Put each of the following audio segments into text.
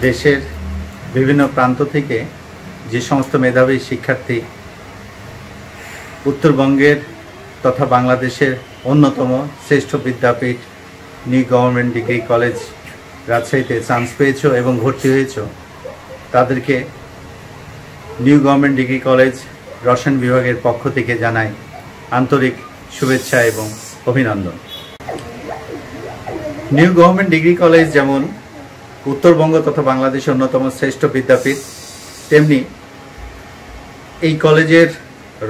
দেশের বিভিন্ন প্রান্ত থেকে যে সমস্ত মেধাবী শিক্ষার্থী উত্তরবঙ্গের তথা বাংলাদেশের অন্যতম শ্রেষ্ঠ বিদ্যাপীঠ নিউ গভর্নমেন্ট ডিগ্রি কলেজ রাজশাহীতে চান্স পেয়েছো এবং ভর্তি হয়েছো, তাদেরকে নিউ গভর্নমেন্ট ডিগ্রি কলেজ রসায়ন বিভাগের পক্ষ থেকে জানাই আন্তরিক শুভেচ্ছা এবং অভিনন্দন। নিউ গভর্নমেন্ট ডিগ্রি কলেজ যেমন উত্তরবঙ্গ তথা বাংলাদেশের অন্যতম শ্রেষ্ঠ বিদ্যাপীঠ, তেমনি এই কলেজের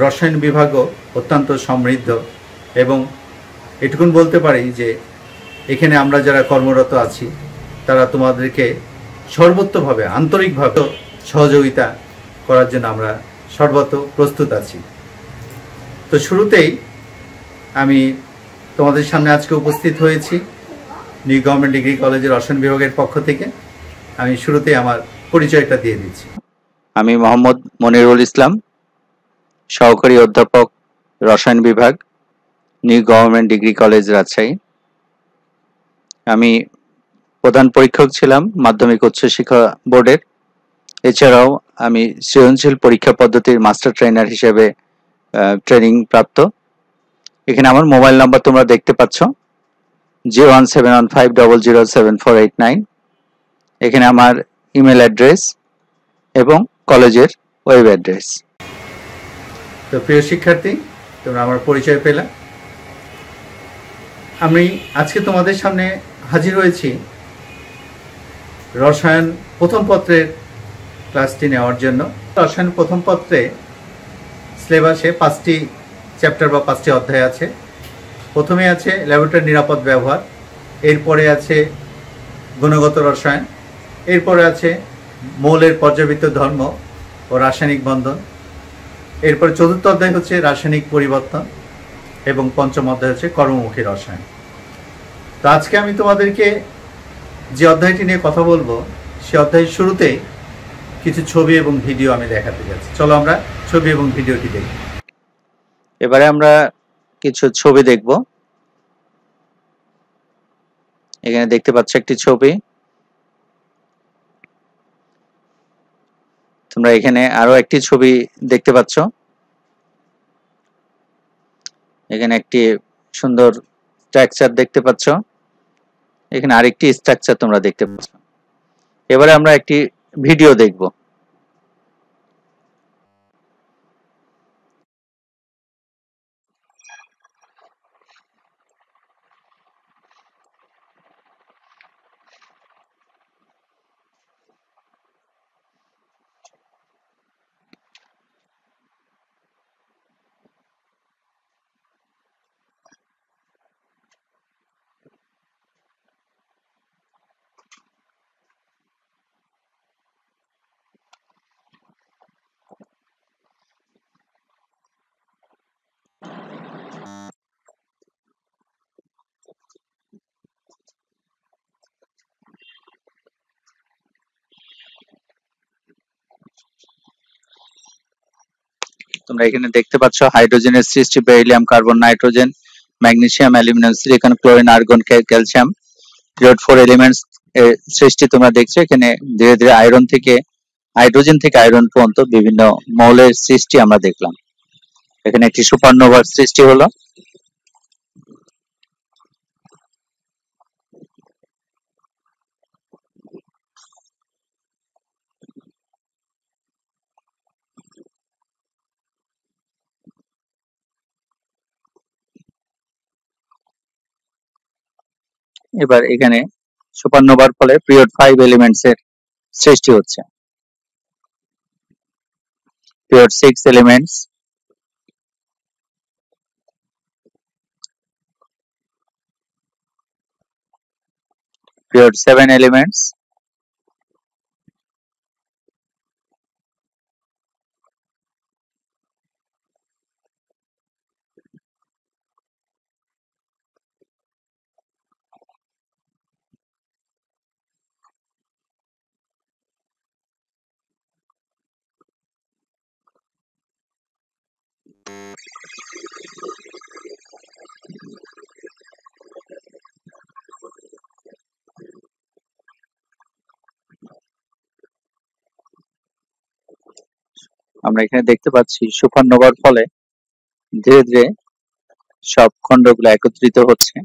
রসায়ন বিভাগও অত্যন্ত সমৃদ্ধ এবং এটুকুন বলতে পারি যে এখানে আমরা যারা কর্মরত আছি তারা তোমাদেরকে সর্বোত্তভাবে আন্তরিকভাবে সহযোগিতা করার জন্য আমরা সর্বত প্রস্তুত আছি। তো শুরুতেই আমি তোমাদের সামনে আজকে উপস্থিত হয়েছি নিউ গভর্নমেন্ট ডিগ্রি কলেজের রসায়ন বিভাগের পক্ষ থেকে। আমি শুরুতেই আমার পরিচয়টা দিয়ে দিচ্ছি। আমি মোহাম্মদ মনিরুল ইসলাম, সহকারী অধ্যাপক, রসায়ন বিভাগ, new government degree college Rajshahi. আমি প্রধান পরীক্ষক ছিলাম মাধ্যমিক উচ্চ শিক্ষা বোর্ডের। এছাড়াও আমি সৃজনশীল পরীক্ষা পদ্ধতির মাস্টার ট্রেনার হিসেবে ট্রেনিং প্রাপ্ত। এখানে আমার মোবাইল নাম্বার তোমরা দেখতে পাচ্ছ 01715007489। এখানে আমার ইমেল অ্যাড্রেস এবং কলেজের ওয়েব অ্যাড্রেস। তো প্রিয় শিক্ষার্থী, তোমরা আমার পরিচয় পেলে। আমি আজকে তোমাদের সামনে হাজির হয়েছি রসায়ন প্রথম পত্রের ক্লাসটি নেওয়ার জন্য। রসায়ন প্রথম পত্রে সিলেবাসে 5টি চ্যাপ্টার বা 5টি অধ্যায় আছে। প্রথমে আছে ল্যাবরেটরি নিরাপদ ব্যবহার, এরপরে আছে গুণগত রসায়ন, এরপরে আছে মৌলের পর্যাবৃত্ত ধর্ম ও রাসায়নিক বন্ধন, এরপরে চতুর্থ অধ্যায় হচ্ছে রাসায়নিক পরিবর্তন এবং পঞ্চম অধ্যায় হচ্ছে কর্মমুখী রসায়ন। তো আজকে আমি তোমাদেরকে যে অধ্যায়টি নিয়ে কথা বলবো সে অধ্যায়ের শুরুতেই কিছু ছবি এবং ভিডিও আমি দেখাতে যাচ্ছি। চলো আমরা ছবি এবং ভিডিওটি দেখি। এবারে আমরা কিছু ছবি দেখব। এখানে দেখতে পাচ্ছ একটি ছবি। তোমরা এখানে আরো একটি ছবি দেখতে পাচ্ছ। এখানে একটি সুন্দর স্ট্রাকচার দেখতে পাচ্ছ। এখানে আরেকটি স্ট্রাকচার তোমরা দেখতে পাচ্ছ। এবারে আমরা একটি ভিডিও দেখব। তোমরা এখানে দেখতে পাচ্ছ হাইড্রোজেনের সৃষ্টি, beryllium, carbon, nitrogen, magnesium, aluminium, silicon, chlorine, argon, calcium, period 4 elements এর সৃষ্টি তোমরা দেখছো। এখানে ধীরে ধীরে আয়রন থেকে হাইড্রোজেন থেকে আয়রন পর্যন্ত বিভিন্ন মৌলের সৃষ্টি আমরা দেখলাম। এখানে একটি সুপারনোভার সৃষ্টি হলো। এবার এখানে সুপারনোভার ফলে পিরিয়ড 5 এলিমেন্টস এর সৃষ্টি হচ্ছে। পিরিয়ড 6 এলিমেন্টস, পিরিয়ড 7 এলিমেন্টস, আমরা এখানে দেখতে পাচ্ছি সুপারনোভার ফলে ধীরে ধীরে সব খণ্ডগুলো একত্রিত হচ্ছে।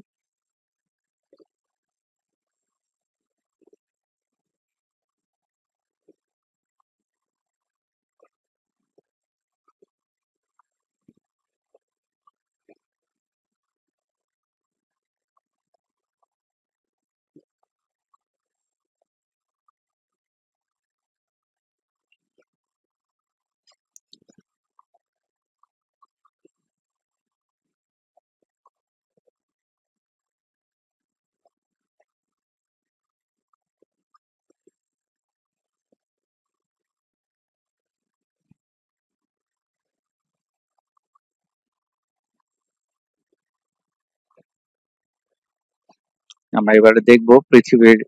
আমরা এবারে দেখব পৃথিবীর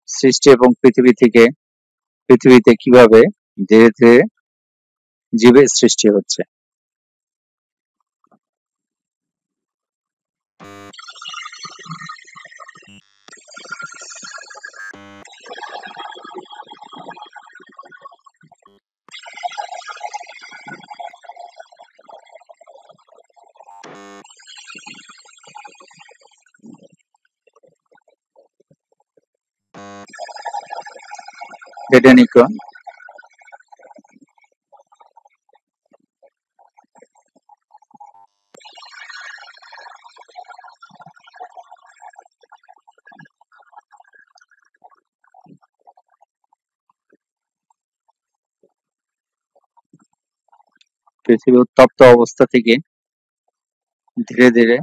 সৃষ্টি এবং পৃথিবীতে কিভাবে ধীরে ধীরে জীবের সৃষ্টি হচ্ছে। বৈজ্ঞানিকগণ পৃথিবী উত্তপ্ত অবস্থা থেকে ধীরে ধীরে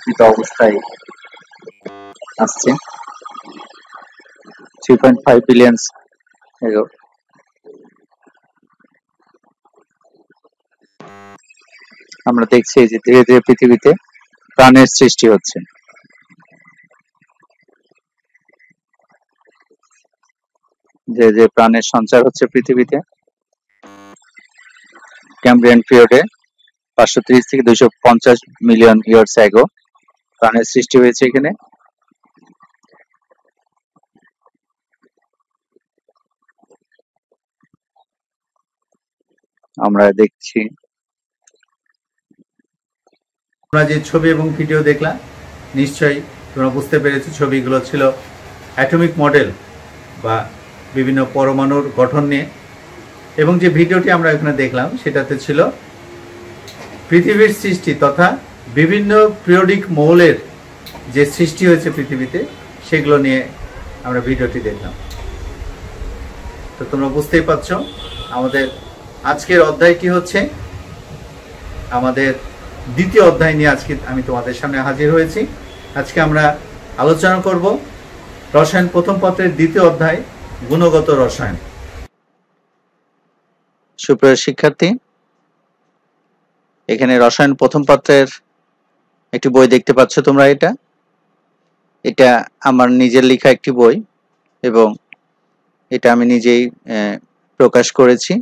শীত অবস্থায় আসছে 3.5 বিলিয়ন এগো। আমরা দেখছি যে ধীরে ধীরে পৃথিবীতে প্রাণের সৃষ্টি হচ্ছে। যে প্রাণের সঞ্চার হচ্ছে পৃথিবীতে ক্যাম্ব্রিয়ান পিরিয়ডে 530 থেকে 250 মিলিয়ন ইয়ার্স এগো প্রাণের সৃষ্টি হয়েছে এখানে। আমরা দেখছি তোমরা যে ছবি এবং ভিডিও দেখলা নিশ্চয়ই তোমরা বুঝতে পেরেছো ছবিগুলো ছিল অ্যাটমিক মডেল বা বিভিন্ন পরমাণুর গঠন নিয়ে, এবং যে ভিডিওটি আমরা এখানে দেখলাম সেটাতে ছিল পৃথিবীর সৃষ্টি তথা বিভিন্ন পিরিয়ডিক মৌলের যে সৃষ্টি হয়েছে পৃথিবীতে সেগুলো নিয়ে আমরা ভিডিওটি দেখলাম। তো তোমরা বুঝতেই পারছো আমাদের আজকের অধ্যায়টি হচ্ছে আমাদের দ্বিতীয় অধ্যায় নিয়ে আজকে আমি তোমাদের সামনে হাজির হয়েছি। আজকে আমরা আলোচনা করব রসায়ন প্রথম পত্রের দ্বিতীয় অধ্যায় গুণগত রসায়ন। সুপ্রিয় শিক্ষার্থী, এখানে রসায়ন প্রথম পত্রের একটি বই দেখতে পাচ্ছ তোমরা। এটা আমার নিজের লেখা একটি বই এবং এটা আমি নিজেই প্রকাশ করেছি।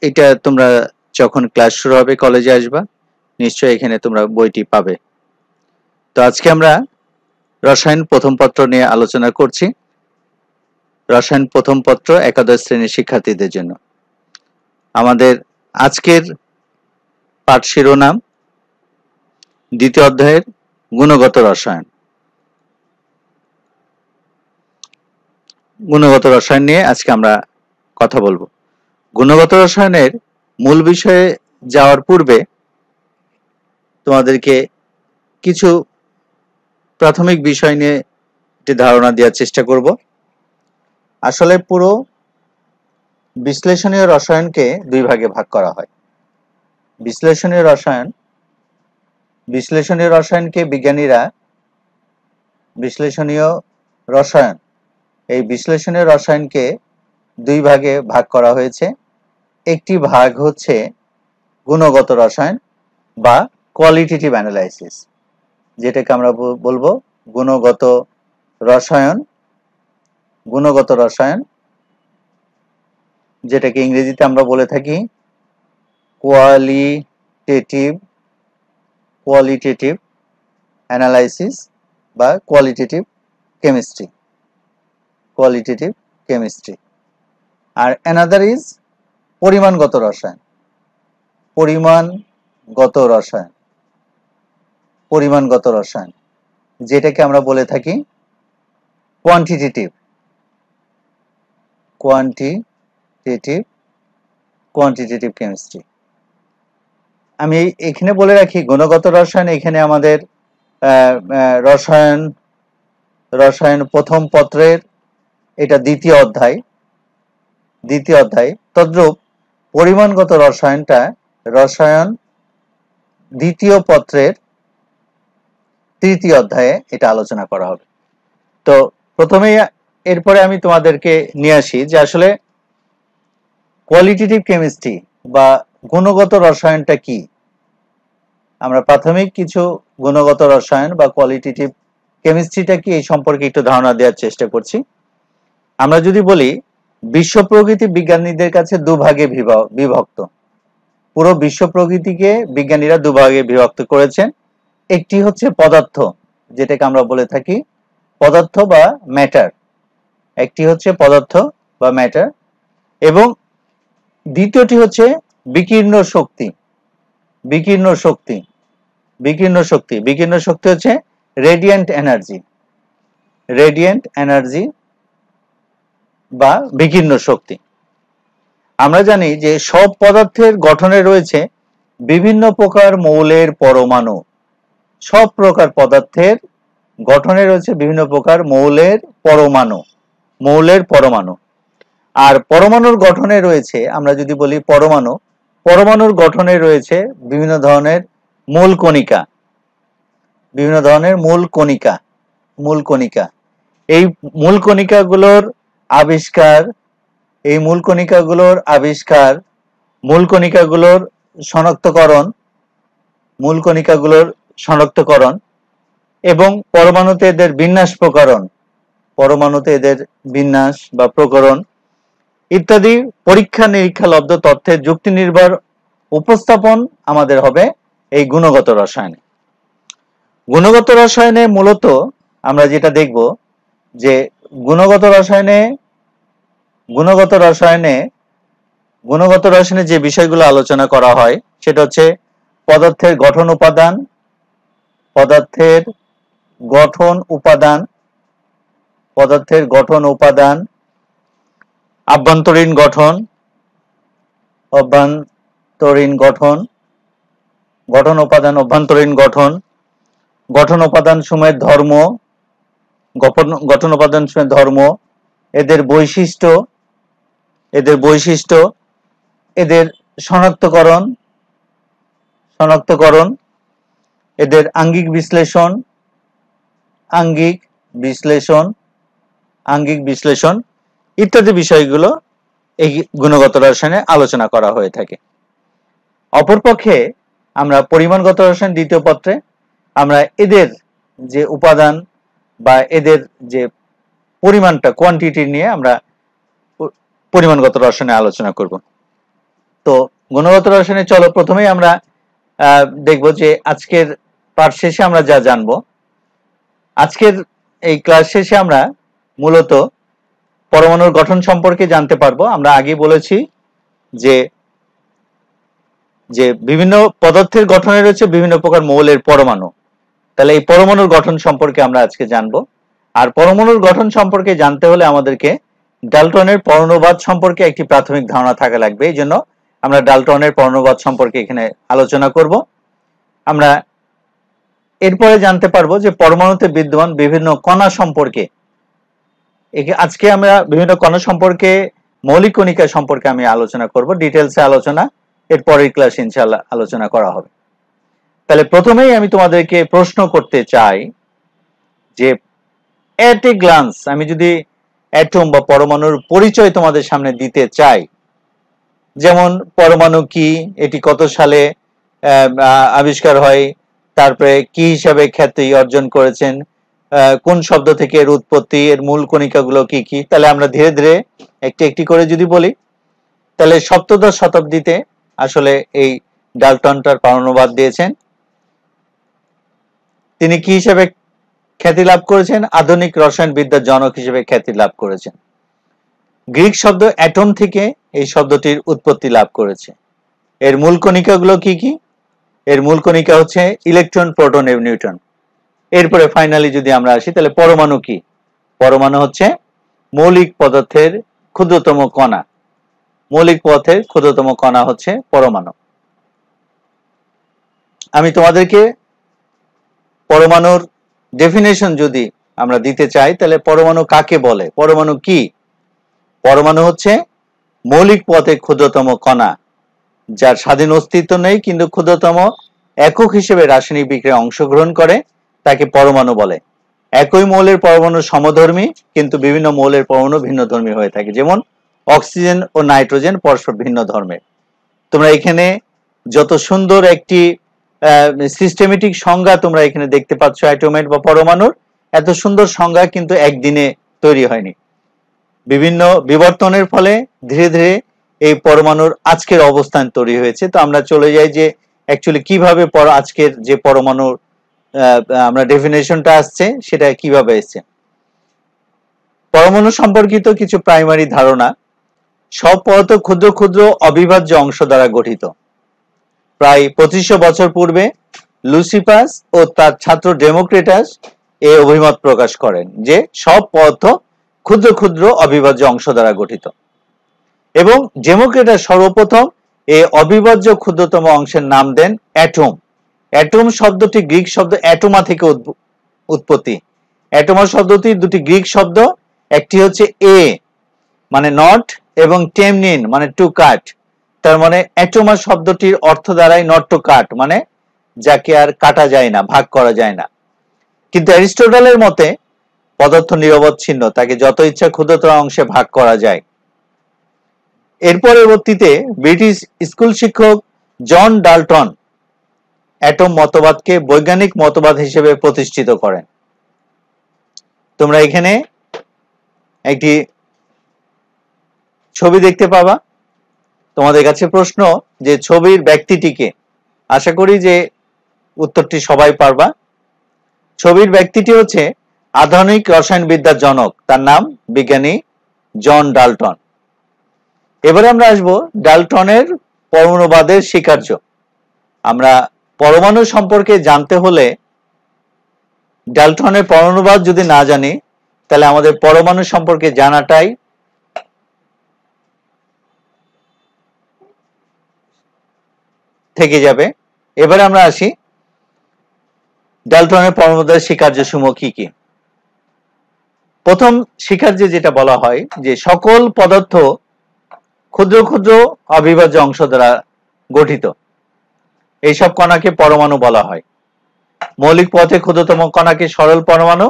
এটা তোমরা যখন ক্লাস শুরু হবে কলেজে আসবা নিশ্চয়ই এখানে তোমরা বইটি পাবে। তো আজকে আমরা রসায়ন প্রথম পত্র নিয়ে আলোচনা করছি। রসায়ন প্রথম পত্র একাদশ শ্রেণীর শিক্ষার্থীদের জন্য। আমাদের আজকের পাঠ শিরোনাম দ্বিতীয় অধ্যায়ের গুণগত রসায়ন। গুণগত রসায়ন নিয়ে আজকে আমরা কথা বলবো। গুণগত রসায়নের মূল বিষয়ে যাওয়ার পূর্বে তোমাদেরকে কিছু প্রাথমিক বিষয় নিয়ে একটি ধারণা দেওয়ার চেষ্টা করব। আসলে পুরো বিশ্লেষণীয় রসায়নকে দুই ভাগে ভাগ করা হয়। বিশ্লেষণীয় রসায়নকে বিজ্ঞানীরা বিশ্লেষণীয় রসায়নকে দুই ভাগে ভাগ করা হয়েছে। একটি ভাগ হচ্ছে গুণগত রসায়ন বা কোয়ালিটেটিভ অ্যানালাইসিস, যেটাকে আমরা বলবো গুণগত রসায়ন, যেটাকে ইংরেজিতে আমরা বলে থাকি কোয়ালিটেটিভ অ্যানালাইসিস বা কোয়ালিটেটিভ কেমিস্ট্রি। আর অ্যানাদার ইজ পরিমাণগত রসায়ন। পরিমাণগত রসায়ন, পরিমাণগত রসায়ন, যেটাকে আমরা বলে থাকি কোয়ান্টিটেটিভ কোয়ান্টিটেটিভ কেমিস্ট্রি। আমি এখানে বলে রাখি গুণগত রসায়ন, এখানে আমাদের রসায়ন প্রথম পত্রের এটা দ্বিতীয় অধ্যায়। তদ্রূপ পরিমাণগত রসায়নটা রসায়ন দ্বিতীয় পত্রের তৃতীয় অধ্যায়ে এটা আলোচনা করা হবে। তো প্রথমেই এরপরে আমি তোমাদেরকে নিয়ে আসি যে আসলে কোয়ালিটেটিভ কেমিস্ট্রি বা গুণগত রসায়নটা কি। আমরা প্রাথমিক কিছু গুণগত রসায়ন বা কোয়ালিটেটিভ কেমিস্ট্রিটা কি এই সম্পর্কে একটু ধারণা দেওয়ার চেষ্টা করছি। আমরা যদি বলি বিশ্ব প্রকৃতি বিজ্ঞানীদের কাছে দুভাগে বিভক্ত। পুরো বিশ্ব প্রকৃতিকে বিজ্ঞানীরা দুভাগে বিভক্ত করেছেন। একটি হচ্ছে পদার্থ, যেটাকে আমরা বলে থাকি পদার্থ বা ম্যাটার। একটি হচ্ছে পদার্থ বা ম্যাটার, এবং দ্বিতীয়টি হচ্ছে বিকীর্ণ শক্তি। বিকীর্ণ শক্তি হচ্ছে রেডিয়েন্ট এনার্জি বা বিকীর্ণ শক্তি। আমরা জানি যে সব পদার্থের গঠনে রয়েছে বিভিন্ন প্রকার মৌলের পরমাণু। সব প্রকার পদার্থের গঠনে রয়েছে বিভিন্ন প্রকার মৌলের পরমাণু। আর পরমাণুর গঠনে রয়েছে, আমরা যদি বলি পরমাণুর গঠনে রয়েছে বিভিন্ন ধরনের মূল কণিকা। এই মূল কণিকাগুলোর আবিষ্কার, মূল কণিকাগুলোর শনাক্তকরণ এবং পরমাণুতে এদের বিন্যাস বা প্রকরণ ইত্যাদি পরীক্ষা নিরীক্ষালব্ধ তথ্যের যুক্তি নির্ভর উপস্থাপন আমাদের হবে এই গুণগত রসায়নে। গুণগত রসায়নে মূলত আমরা যেটা দেখব যে গুণগত রসায়নে যে বিষয়গুলো আলোচনা করা হয় সেটা হচ্ছে পদার্থের গঠন উপাদান, আভ্যন্তরীণ গঠন উপাদান, অভ্যন্তরীণ গঠন উপাদান সমূহের ধর্ম, এদের বৈশিষ্ট্য, এদের শনাক্তকরণ, এদের আঙ্গিক বিশ্লেষণ ইত্যাদি বিষয়গুলো এই গুণগত রসায়নে আলোচনা করা হয়ে থাকে। অপরপক্ষে আমরা পরিমাণগত রসায়ন দ্বিতীয় পত্রে আমরা এদের যে উপাদান বা এদের যে পরিমাণটা, কোয়ান্টিটি নিয়ে আমরা পরিমাণগত রসায়নে আলোচনা করব। তো গুণগত রসায়নে চলো প্রথমেই আমরা দেখব যে আজকের পাঠ শেষে আমরা যা জানবো। আজকের এই ক্লাস শেষে আমরা মূলত পরমাণুর গঠন সম্পর্কে জানতে পারবো। আমরা আগে বলেছি যে বিভিন্ন পদার্থের গঠনে রয়েছে বিভিন্ন প্রকার মৌলের পরমাণু। তাহলে এই পরমাণুর গঠন সম্পর্কে আমরা আজকে জানবো। আর পরমাণুর গঠন সম্পর্কে জানতে হলে আমাদেরকে ডাল্টনের পরমাণুবাদ সম্পর্কে একটি প্রাথমিক ধারণা থাকা লাগবে। এই জন্য আমরা ডাল্টনের পরমাণুবাদ সম্পর্কে এখানে আলোচনা করব। আমরা এরপরে জানতে পারবো যে পরমাণুতে বিদ্যমান বিভিন্ন কণা সম্পর্কে। আজকে আমরা বিভিন্ন কণা সম্পর্কে, মৌলিক কণিকা সম্পর্কে আমি আলোচনা করব, ডিটেলসে আলোচনা এরপরের ক্লাসে ইনশাআল্লাহ আলোচনা করা হবে। তাহলে প্রথমেই আমি তোমাদেরকে প্রশ্ন করতে চাই যে এট এ গ্লান্স আমি যদি অ্যাটম বা পরমাণুর পরিচয় তোমাদের সামনে দিতে চাই, যেমন পরমাণু কি, এটি কত সালে আবিষ্কার হয়, তারপরে কি হিসাবে খ্যাতি অর্জন করেছেন, কোন শব্দ থেকে এর উৎপত্তি, এর মূল কণিকাগুলো কি কি, তাহলে আমরা ধীরে ধীরে একটি একটি করে যদি বলি, তাহলে সপ্তদশ শতাব্দীতে আসলে এই ডাল্টনটার পরমাণুবাদ দিয়েছেন। তিনি কি হিসেবে খ্যাতি লাভ করেছেন? আধুনিক রসায়ন বিদ্যার জনক হিসেবে খ্যাতি লাভ করেছেন। গ্রিক শব্দ অ্যাটম থেকে এই শব্দটির উৎপত্তি লাভ করেছে। এর মূল কণিকাগুলো কি কি? এর মূল কণিকা হচ্ছে ইলেকট্রন, প্রোটন এবং নিউট্রন। এরপরে ফাইনালি যদি আমরা আসি তাহলে পরমাণু কি? পরমাণু হচ্ছে মৌলিক পদার্থের ক্ষুদ্রতম কণা। মৌলিক পদার্থের ক্ষুদ্রতম কণা হচ্ছে পরমাণু। আমি তোমাদেরকে পরমাণুর ডেফিনেশন যদি আমরা দিতে চাই তাহলে পরমাণু কাকে বলে, পরমাণু কি? পরমাণু হচ্ছে মৌলিক পদার্থের ক্ষুদ্রতম কণা, যার স্বাধীন অস্তিত্ব নেই কিন্তু ক্ষুদ্রতম একক হিসেবে রাসায়নিক বিক্রিয়ায় অংশগ্রহণ করে, তাকে পরমাণু বলে। একই মৌলের পরমাণু সমধর্মী কিন্তু বিভিন্ন মৌলের পরমাণু ভিন্ন ধর্মী হয়ে থাকে, যেমন অক্সিজেন ও নাইট্রোজেন পরস্পর ভিন্ন ধর্মের। তোমরা এখানে যত সুন্দর একটি সিস্টেমেটিক সংজ্ঞা তোমরা এখানে দেখতে পাচ্ছ অ্যাটমের বা পরমাণুর, এত সুন্দর সংজ্ঞা কিন্তু একদিনে তৈরি হয়নি। বিভিন্ন বিবর্তনের ফলে ধীরে ধীরে এই পরমাণুর আজকের অবস্থান তৈরি হয়েছে। তো আমরা চলে যাই যে অ্যাকচুয়ালি কিভাবে আজকের যে পরমাণুর আমরা ডেফিনেশনটা আসছে সেটা কিভাবে এসছে। পরমাণু সম্পর্কিত কিছু প্রাইমারি ধারণা। সব পদার্থ ক্ষুদ্র ক্ষুদ্র অবিভাজ্য অংশ দ্বারা গঠিত। প্রায় 2500 বছর পূর্বে লুসিপাস ও তার ছাত্র ডেমোক্রিটাস এই অভিমত প্রকাশ করেন যে সব পদার্থ ক্ষুদ্র ক্ষুদ্র অবিভাজ্য অংশ দ্বারা গঠিত, এবং ডেমোক্রিটাস সর্বপ্রথম এই অবিভাজ্য ক্ষুদ্রতম অংশের নাম দেন অ্যাটম। অ্যাটম শব্দটি গ্রিক শব্দ অ্যাটোমা থেকে উৎপত্তি। অ্যাটোমা শব্দটি দুটি গ্রিক শব্দ, একটি হচ্ছে এ মানে নট এবং টেমনিন মানে টু কাট। তার মানে অ্যাটোমা শব্দটির অর্থ দাঁড়ায় নট টু কাট, মানে যাকে আর কাটা যায় না, ভাগ করা যায় না। কিন্তু অ্যারিস্টটলের মতে পদার্থ নিরবচ্ছিন্ন, তাকে যত ইচ্ছা ক্ষুদ্রতর অংশে ভাগ করা যায়। এর পরবর্তীতে ব্রিটিশ স্কুল শিক্ষক জন ডাল্টন অ্যাটম মতবাদকে বৈজ্ঞানিক মতবাদ হিসেবে প্রতিষ্ঠিত করেন। তোমরা এখানে একটি ছবি দেখতে পাবা। তোমাদের কাছে প্রশ্ন যে ছবির ব্যক্তিটিকে, আশা করি যে উত্তরটি সবাই পারবা। ছবির ব্যক্তিটি হচ্ছে আধুনিক রসায়নবিদ্যার জনক, তার নাম বিজ্ঞানী জন ডাল্টন। এবারে আমরা আসব ডাল্টনের পরমাণুবাদের স্বীকার্য। আমরা পরমাণু সম্পর্কে জানতে হলে ডাল্টনের পরমাণুবাদ যদি না জানি তাহলে আমাদের পরমাণু সম্পর্কে জানাটাই থেকে যাবে। এবারে আমরা আসি ডাল্টনের পরমাণুবাদের স্বীকার্য সমূহ কি কি। প্রথম স্বীকার্য যেটা বলা হয় যে সকল পদার্থ ক্ষুদ্র ক্ষুদ্র অবিভাজ্য অংশ দ্বারা গঠিত, এইসব কণাকে পরমাণু বলা হয়। মৌলিক পদার্থের ক্ষুদ্রতম কণাকে সরল পরমাণু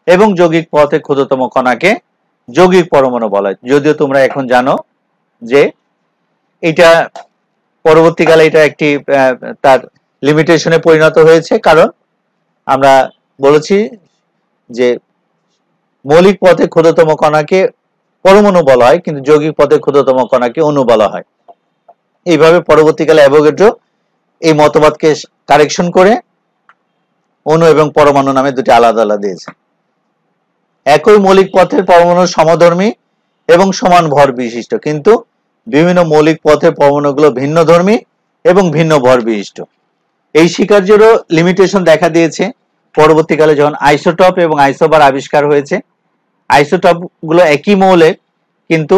এবং যৌগিক পদার্থের ক্ষুদ্রতম কণাকে যৌগিক পরমাণু বলা হয়। যদিও তোমরা এখন জানো যে এটা পরবর্তীকালে এটা একটি তার লিমিটেশনে পরিণত হয়েছে, কারণ আমরা বলেছি যে মৌলিক পদার্থের ক্ষুদ্রতম কণাকে পরমাণু বলা হয় কিন্তু যৌগিক পদার্থের ক্ষুদ্রতম কণাকে অণু বলা হয়। এইভাবে পরবর্তীকালে অ্যাভোগাড্রো এই মতবাদকে কারেকশন করে অণু এবং পরমাণু নামে দুটি আলাদা আলাদা দিয়েছে। একই মৌলিক পদার্থের পরমাণু সমধর্মী এবং সমান ভর বিশিষ্ট, কিন্তু বিভিন্ন মৌলিক পদার্থের পরমাণুগুলো ভিন্নধর্মী এবং ভিন্ন ভর বিশিষ্ট। এই স্বীকার্যেরও লিমিটেশন দেখা দিয়েছে পরবর্তীকালে যখন আইসোটপ এবং আইসোবার আবিষ্কার হয়েছে। আইসোটপ গুলো একই মৌলের কিন্তু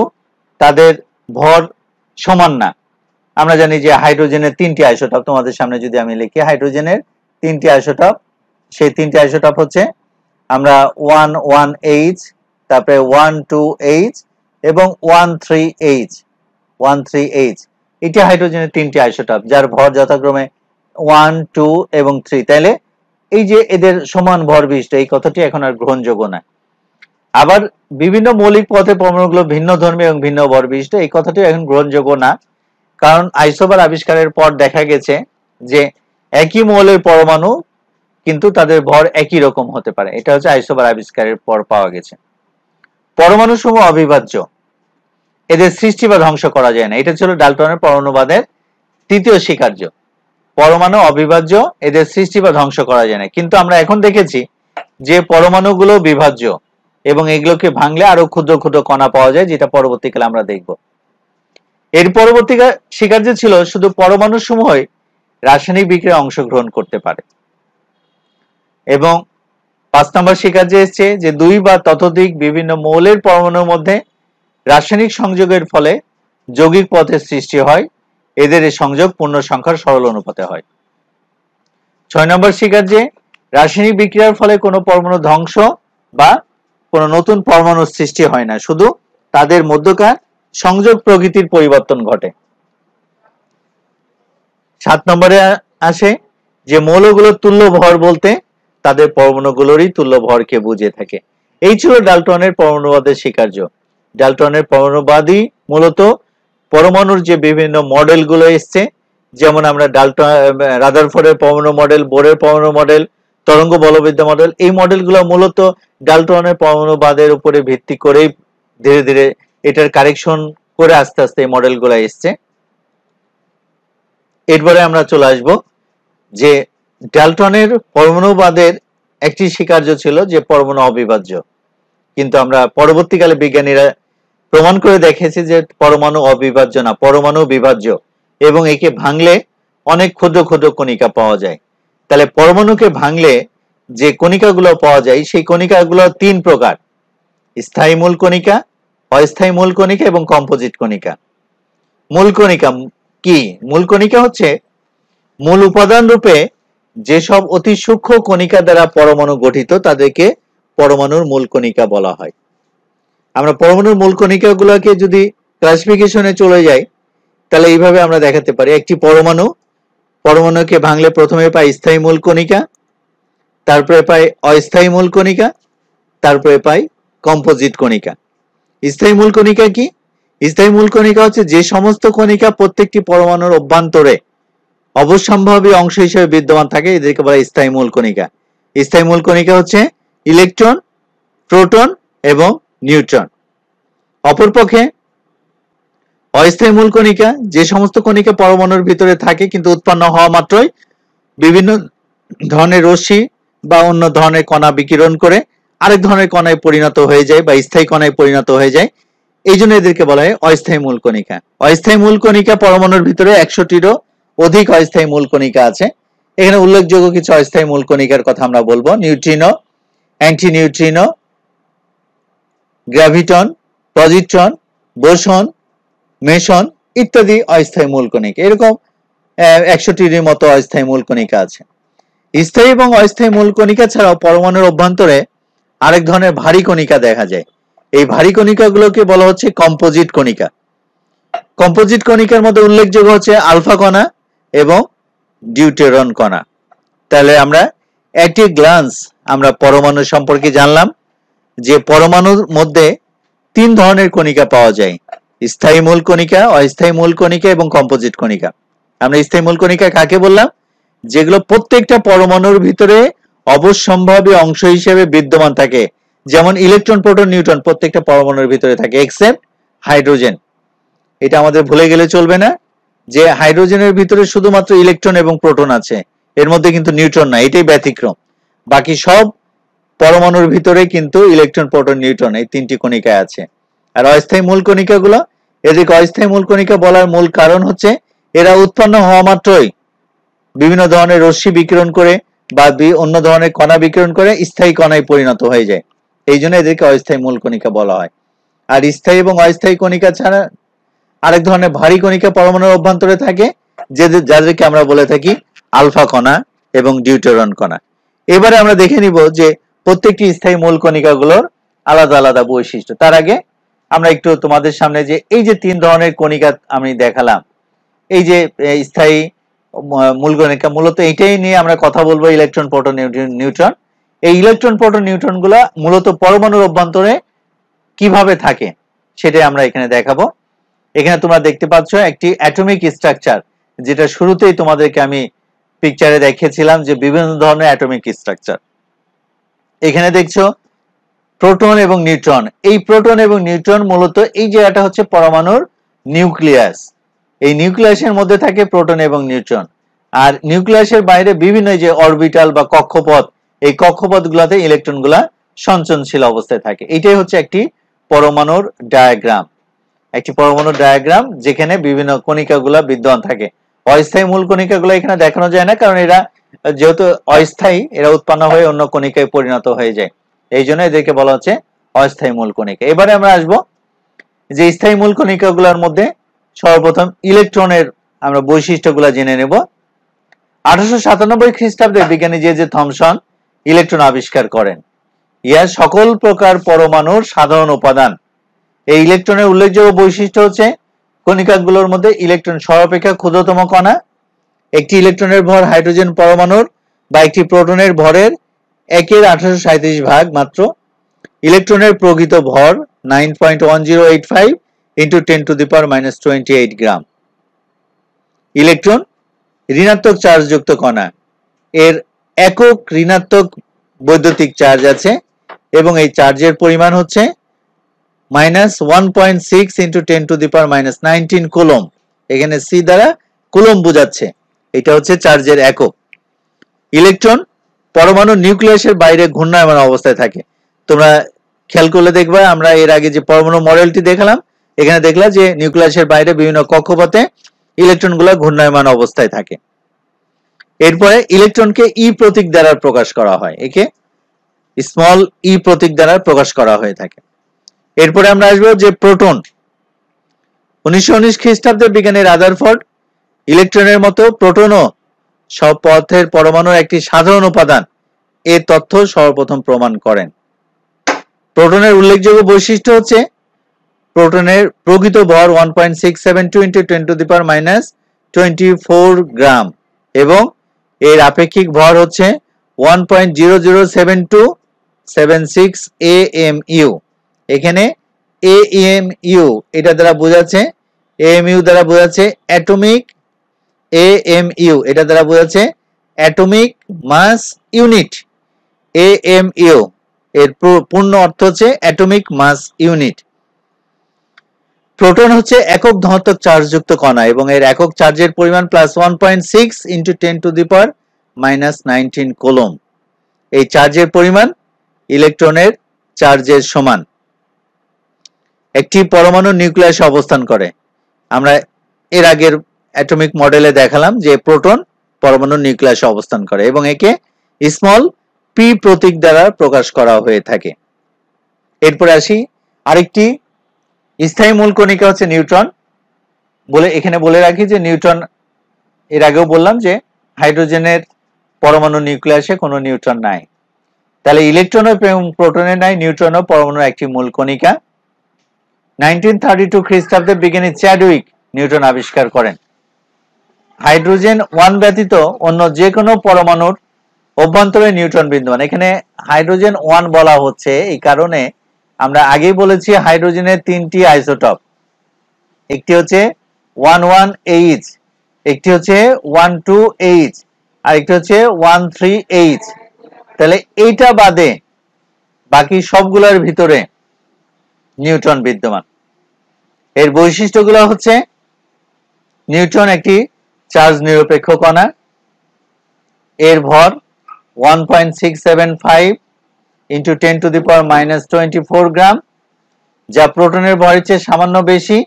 তাদের ভর সমান না। আমরা জানি যে হাইড্রোজেনের 3টি আইসোটপ, তোমাদের সামনে যদি আমি লিখি হাইড্রোজেনের 3টি আইসোটপ, সেই 3টি আইসোটপ হচ্ছে আমরা 1,1H, তারপরে 1,2H এবং 1,3H। এটি হাইড্রোজেনের 3টি আইসোটপ যার ভর যথাক্রমে 1, 2 এবং 3। তাইলে এই যে এদের সমান ভর বিশিষ্ট এই কথাটি এখন আর গ্রহণযোগ্য না। আবার বিভিন্ন মৌলিক পদার্থের পরমাণুগুলো ভিন্ন ধর্মী এবং ভিন্ন ভর বিশিষ্ট, এই কথাটি এখন গ্রহণযোগ্য না, কারণ আইসোবার আবিষ্কারের পর দেখা গেছে যে একই মৌলের পরমাণু কিন্তু তাদের ভর একই রকম হতে পারে। এটা হচ্ছে আইসোবার আবিষ্কারের পর পাওয়া গেছে। পরমাণু সমূহ অবিভাজ্য, এদের সৃষ্টি বা ধ্বংস করা যায় না। এটা ছিল ডাল্টনের পরমাণুবাদের তৃতীয় স্বীকার্য। পরমাণু অবিভাজ্য, এদের সৃষ্টি বা ধ্বংস করা যায় না। কিন্তু আমরা এখন দেখেছি যে পরমাণুগুলো বিভাজ্য, এবং এগুলোকে ভাঙলে আরো ক্ষুদ্র ক্ষুদ্র কণা পাওয়া যায়, যেটা পরবর্তীকালে আমরা দেখব। এর পরবর্তী শিকার যে ছিল শুধু পরমাণু সমূহই রাসায়নিক বিক্রিয়ায় অংশগ্রহণ করতে পারে। এবং 5 নম্বর শিকার যে এসছে যে 2 বা ততোধিক বিভিন্ন মৌলের পরমাণুর মধ্যে রাসায়নিক সংযোগের ফলে যৌগিক পথের সৃষ্টি হয়, এদের এই সংযোগ পূর্ণ সংখ্যার সরল অনুপাতে হয়। 6 নম্বর শিকার যে রাসায়নিক বিক্রিয়ার ফলে কোনো পরমাণু ধ্বংস বা কোনো নতুন পরমাণুর সৃষ্টি হয় না, শুধু তাদের মধ্যকার সংযোগ প্রকৃতির পরিবর্তন ঘটে। 7 নম্বরে আসে যে মৌলগুলোর তুল্য ভর বলতে তাদের পরমাণুগুলোরই তুল্য ভরকে বুঝিয়ে থাকে। এই ছিল ডাল্টনের পরমাণুবাদের স্বীকার্য। ডাল্টনের পরমাণুবাদী মূলত পরমাণুর যে বিভিন্ন মডেলগুলো এসছে, যেমন আমরা রাদারফোর্ডের পরমাণু মডেল, বোরের পরমাণু মডেল, তরঙ্গ বলবিদ্যা মডেল, এই মডেলগুলো মূলত ডাল্টনের পরমাণুবাদের উপরে ভিত্তি করেই ধীরে ধীরে এটার কারেকশন করে আস্তে আস্তে এই মডেলগুলো এসছে। এরপরে আমরা চলে আসব যে ডাল্টনের পরমাণুবাদের একটি স্বীকার্য ছিল যে পরমাণু অবিভাজ্য, কিন্তু আমরা পরবর্তীকালে বিজ্ঞানীরা প্রমাণ করে দেখেছি যে পরমাণু অবিভাজ্য না, পরমাণু বিভাজ্য, এবং একে ভাঙলে অনেক ক্ষুদ্র ক্ষুদ্র কণিকা পাওয়া যায়। তাহলে পরমাণুকে ভাঙলে যে কণিকাগুলো পাওয়া যায় সেই কণিকাগুলো 3 প্রকার: স্থায়ী মূল কণিকা, অস্থায়ী মূল কণিকা এবং কম্পোজিট কণিকা। মূল কণিকা কি? মূল কণিকা হচ্ছে মূল উপাদান রূপে যেসব অতি সূক্ষ্ম কণিকা দ্বারা পরমাণু গঠিত তাদেরকে পরমাণুর মূল কণিকা বলা হয়। আমরা পরমাণুর মূল কণিকাগুলোকে যদি ক্লাসিফিকেশনে চলে যাই তাহলে এইভাবে আমরা দেখাতে পারি: একটি পরমাণুকে ভাঙলে প্রথমে পাই স্থায়ী মূল কণিকা, তারপরে পাই অস্থায়ী মূল কণিকা, তারপরে পাই কম্পোজিট কণিকা। স্থায়ী মূল কণিকা কি? স্থায়ী মূল কণিকা হচ্ছে যে সমস্ত কণিকা প্রত্যেকটি পরমাণুর অভ্যন্তরে অবশ্যম্ভাবী অংশ হিসেবে বিদ্যমান থাকে, এদেরকে বলা হয় স্থায়ী মূল কণিকা। স্থায়ী মূল কণিকা হচ্ছে ইলেকট্রন, প্রোটন এবং নিউট্রন। অপরপক্ষে অস্থায়ী মূল কণিকা যে সমস্ত কণিকা পরমাণুর ভিতরে থাকে কিন্তু উৎপন্ন হওয়া মাত্রই বিভিন্ন ধরনের রশ্মি বা অন্য ধরনের কণা বিকিরণ করে আরেক ধরনের কণায় পরিণত হয়ে যায় বা স্থায়ী কণায় পরিণত হয়ে যায়, এই জন্য এদেরকে বলা হয় অস্থায়ী মূল কণিকা। অস্থায়ী মূল কণিকা পরমাণুর ভিতরে 100টিরও অধিক অস্থায়ী মূল কণিকা আছে। এখানে উল্লেখযোগ্য কিছু অস্থায়ী মূল কণিকার কথা আমরা বলবো: neutrino, অ্যান্টিনিউট্রিনো, graviton, positron, boson, Mason ইত্যাদি অস্থায়ী মূল কণিকা। এরকম 100টির মতো অস্থায়ী মূল কণিকা আছে। স্থায়ী এবং অস্থায়ী মূল কণিকা ছাড়াও পরমাণুর অভ্যন্তরে আরেক ধরনের ভারী কণিকা দেখা যায়। এই ভারী কণিকাগুলোকে বলা হচ্ছে কম্পোজিট কণিকা। কম্পোজিট কণিকার মধ্যে উল্লেখযোগ্য হচ্ছে আলফা কণা এবং ডিউটেরন কণা। তাহলে আমরা একটি গ্লান্স আমরা পরমাণু সম্পর্কে জানলাম যে পরমাণুর মধ্যে 3 ধরনের কণিকা পাওয়া যায়: স্থায়ী মূল কণিকা, অস্থায়ী মূল কণিকা এবং কম্পোজিট কণিকা। আমরা স্থায়ী মূল কণিকা কাকে বললাম? যেগুলো প্রত্যেকটা পরমাণুর ভিতরে অবশ্যম্ভাবী অংশ হিসেবে বিদ্যমান থাকে, যেমন ইলেকট্রন, প্রোটন, নিউট্রন প্রত্যেকটা পরমাণুর ভিতরে থাকে এক্সেপ্ট হাইড্রোজেন। এটা আমাদের ভুলে গেলে চলবে না যে হাইড্রোজেনের ভিতরে শুধুমাত্র ইলেকট্রন এবং প্রোটন আছে, এর মধ্যে কিন্তু নিউট্রন না, এটাই ব্যতিক্রম। বাকি সব পরমাণুর ভিতরে কিন্তু ইলেকট্রন, প্রোটন, নিউট্রন এই 3টি কণিকা আছে। আর অস্থায়ী মূল কণিকাগুলো, এদেরকে অস্থায়ী মূল কণিকা বলার মূল কারণ হচ্ছে এরা উৎপন্ন হওয়া মাত্রই বিভিন্ন ধরনের রশ্মি বিকিরণ করে বা অন্য ধরনের কণা বিকিরণ করে স্থায়ী কণায় পরিণত হয়ে যায়, এই জন্য এদেরকে অস্থায়ী মূল কণিকা বলা হয়। আর স্থায়ী এবং অস্থায়ী কণিকা ছাড়া আরেক ধরনের ভারী কণিকা পরমাণুর অভ্যন্তরে থাকে, যাদেরকে আমরা বলে থাকি আলফা কণা এবং ডিউটেরন কণা। এবারে আমরা দেখে নিব যে প্রত্যেকটি স্থায়ী মূল কণিকাগুলোর আলাদা আলাদা বৈশিষ্ট্য। তার আগে আমরা একটু তোমাদের সামনে যে এই যে 3 ধরনের কণিকা আমি দেখালাম, এই যে স্থায়ী মূল কণিকা, মূলত এটাই নিয়ে আমরা কথা বলবো, ইলেকট্রন, প্রোটন, নিউট্রন। এই ইলেকট্রন, প্রোটন, নিউট্রন গুলা মূলত পরমাণুর অভ্যন্তরে কিভাবে থাকে সেটাই আমরা এখানে দেখাবো। এখানে তোমরা দেখতে পাচ্ছ একটি অ্যাটমিক স্ট্রাকচার, যেটা শুরুতেই তোমাদেরকে আমি পিকচারে দেখিয়েছিলাম যে বিভিন্ন ধরনের অ্যাটমিক স্ট্রাকচার। এখানে দেখছো প্রোটন এবং নিউট্রন। এই প্রোটন এবং নিউট্রন মূলত এই জায়গাটা হচ্ছে পরমাণুর নিউক্লিয়াস। এই নিউক্লিয়াসের মধ্যে থাকে প্রোটন এবং নিউট্রন। আর নিউক্লিয়াসের বাইরে বিভিন্ন যে অরবিটাল বা কক্ষপথ, এই কক্ষপথগুলোতে ইলেকট্রনগুলা সঞ্চনশীল অবস্থায় থাকে। এটাই হচ্ছে একটি পরমাণুর ডায়াগ্রাম। একটি পরমাণুর ডায়াগ্রাম যেখানে বিভিন্ন কণিকাগুলা বিদ্যমান থাকে। অস্থায়ী মূল কণিকাগুলো এখানে দেখানো যায় না, কারণ এরা যেহেতু অস্থায়ী, এরা উৎপন্ন হয়ে অন্য কণিকায় পরিণত হয়ে যায়। এই জন্য এদেরকে বলা হচ্ছে অস্থায়ী মূল কণিকা। এবারে আমরা আসবো যে স্থায়ী মূল কণিকাগুলোর মধ্যে সর্বপ্রথম ইলেকট্রনের আমরা বৈশিষ্ট্যগুলো জেনে নেব। 1897 খ্রিস্টাব্দে বিজ্ঞানী জে থমসন ইলেকট্রন আবিষ্কার করেন। ইহা সকল প্রকার পরমাণুর সাধারণ উপাদান। এই ইলেকট্রনের উল্লেখযোগ্য বৈশিষ্ট্য হচ্ছে কণিকাগুলোর মধ্যে ইলেকট্রন সর্বাপেক্ষা ক্ষুদ্রতম কণা। একটি ইলেকট্রনের ভর হাইড্রোজেন পরমাণুর বা একটি প্রোটনের ভরের 1/1837 ভাগ মাত্র। ইলেকট্রনের প্রকৃত ভর 9.1085 × 10⁻⁻28 গ্রাম। ইলেকট্রন ঋণাত্মক চার্জযুক্ত কণা। এর একক ঋণাত্মক বৈদ্যুতিক চার্জ আছে এবং এই চার্জের পরিমাণ হচ্ছে -1.6 × 10⁻⁻19 কুলম্ব। এখানে সি দ্বারা কুলম্ব বোঝাচ্ছে, এটা হচ্ছে চার্জের একক। ইলেকট্রন পরমাণু নিউক্লিয়াসের বাইরে ঘূর্ণায়মান অবস্থায় থাকে। তোমরা খেয়াল করলে দেখবা, আমরা এর আগে যে পরমাণু মডেলটি দেখালাম, এখানে দেখলা যে নিউক্লিয়াসের বাইরে বিভিন্ন কক্ষপথে ইলেকট্রনগুলো ঘূর্ণায়মান অবস্থায় থাকে। এরপরে ইলেকট্রনকে ই প্রতীক দ্বারা প্রকাশ করা হয়, একে স্মল ই প্রতীক দ্বারা প্রকাশ করা হয়ে থাকে। এরপরে আমরা আসবো যে প্রোটন। 1919 খ্রিস্টাব্দে বিজ্ঞানী রাদারফোর্ড ইলেকট্রনের মতো প্রোটনও সব পদার্থের পরমাণুর একটি সাধারণ উপাদান, এর তথ্য সর্বপ্রথম প্রমাণ করেন। প্রোটনের উল্লেখযোগ্য বৈশিষ্ট্য হচ্ছে প্রোটনের প্রকৃত ভর 1.672 × 10⁻24 গ্রাম এবং এর আপেক্ষিক ভর হচ্ছে 1.007276 AMU। এখানে AMU এটা দ্বারা বোঝাচ্ছে, AMU দ্বারা বোঝাচ্ছে অ্যাটমিক, AMU এটা দ্বারা বোঝাচ্ছে অ্যাটমিক মাস ইউনিট। AMU এর পূর্ণ অর্থ হচ্ছে অ্যাটমিক মাস ইউনিট। প্রোটন হচ্ছে একক ধনাত্মক চার্জযুক্ত কণা এবং এর একক চার্জের পরিমাণ +1.6 × 10⁻⁻19 কুলম্ব। এই চার্জের পরিমাণ ইলেকট্রনের চার্জের সমান। একটি পরমাণু নিউক্লিয়াসে অবস্থান করে। আমরা এর আগের অ্যাটমিক মডেলে দেখালাম যে প্রোটন পরমাণু নিউক্লিয়াসে অবস্থান করে এবং একে স্মল পি প্রতীক দ্বারা প্রকাশ করা হয়ে থাকে। এরপরে আসি আরেকটি স্থায়ী মূল কণিকা হচ্ছে নিউট্রন। এখানে বলে রাখি যে নিউট্রন, এর আগেও বললাম যে হাইড্রোজেনের পরমাণু নিউক্লিয়াসে কোনো নিউট্রন নাই। তাহলে ইলেকট্রন ও প্রোটনের নাই, নিউট্রন ও পরমাণুর একটি মূল কণিকা। 1932 খ্রিস্টাব্দে বিজ্ঞানী চ্যাডউইক নিউট্রন আবিষ্কার করেন। হাইড্রোজেন 1 ব্যতীত অন্য যে কোনো পরমাণুর অভ্যন্তরে নিউট্রন বিদ্যমান। এখানে হাইড্রোজেন 1 বলা হচ্ছে এই কারণে, আমরা আগেই বলেছি হাইড্রোজেনের 3টি আইসোটপ। একটি হচ্ছে 11H, একটি হচ্ছে 12H, আর একটি হচ্ছে 13H। তাহলে এইটা বাদে বাকি সবগুলোর ভিতরে নিউট্রন বিদ্যমান। এর বৈশিষ্ট্যগুলো হচ্ছে নিউট্রন একটি চার্জ নিরপেক্ষ কণা, এর ভর 1.675 × 10⁻⁻24 গ্রাম, যা প্রোটনের ভরের চেয়ে সামান্য বেশি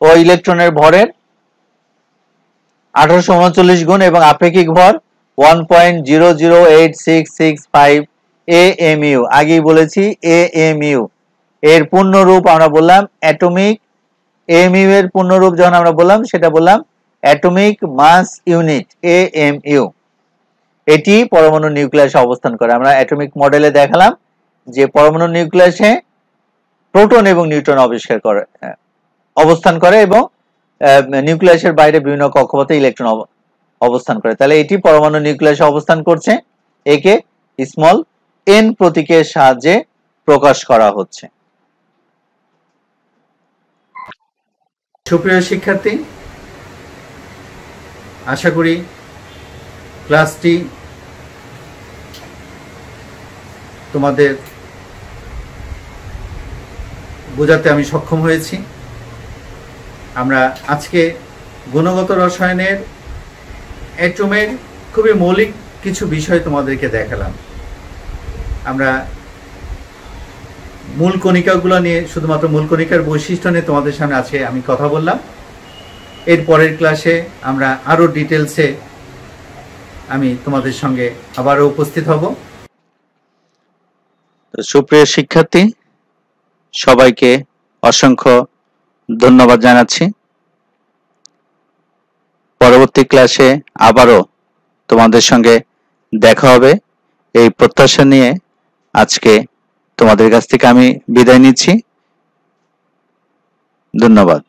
ও ইলেকট্রনের ভরের 1839 গুণ এবং আপেক্ষিক ভর 1.008665 AMU। আগেই বলেছি AMU এর পূর্ণ রূপ আমরা বললাম অ্যাটমিক। AMU এর পূর্ণ রূপ যখন আমরা বললাম সেটা বললাম অ্যাটমিক মাস ইউনিট, AMU। এটি পরমাণু নিউক্লিয়াসে অবস্থান করে। আমরা অ্যাটমিক মডেলে দেখালাম যে পরমাণু নিউক্লিয়াসে প্রোটন এবং নিউট্রন অবস্থান করে এবং নিউক্লিয়াসের বাইরে বিভিন্ন কক্ষপথে ইলেকট্রন অবস্থান করে। তাহলে এটি পরমাণু নিউক্লিয়াসে অবস্থান করছে, একে স্মল n প্রতীকের সাহায্যে প্রকাশ করা হচ্ছে। সুপ্রিয় শিক্ষার্থী, আশা করি ক্লাসটি তোমাদের বোঝাতে আমি সক্ষম হয়েছি। আমরা আজকে গুণগত রসায়নের অ্যাটমের খুবই মৌলিক কিছু বিষয় তোমাদেরকে দেখালাম। আমরা মূল কণিকাগুলো নিয়ে, শুধুমাত্র মূল কণিকার বৈশিষ্ট্য নিয়ে তোমাদের সামনে আজকে আমি কথা বললাম। এর পরের ক্লাসে আমরা আরো ডিটেলসে আমি তোমাদের সঙ্গে আবারও উপস্থিত হব। সুপ্রিয় শিক্ষার্থী, সবাইকে অসংখ্য ধন্যবাদ জানাচ্ছি। পরবর্তী ক্লাসে আবারও তোমাদের সঙ্গে দেখা হবে এই প্রত্যাশা নিয়ে আজকে তোমাদের কাছ থেকে আমি বিদায় নিচ্ছি। ধন্যবাদ।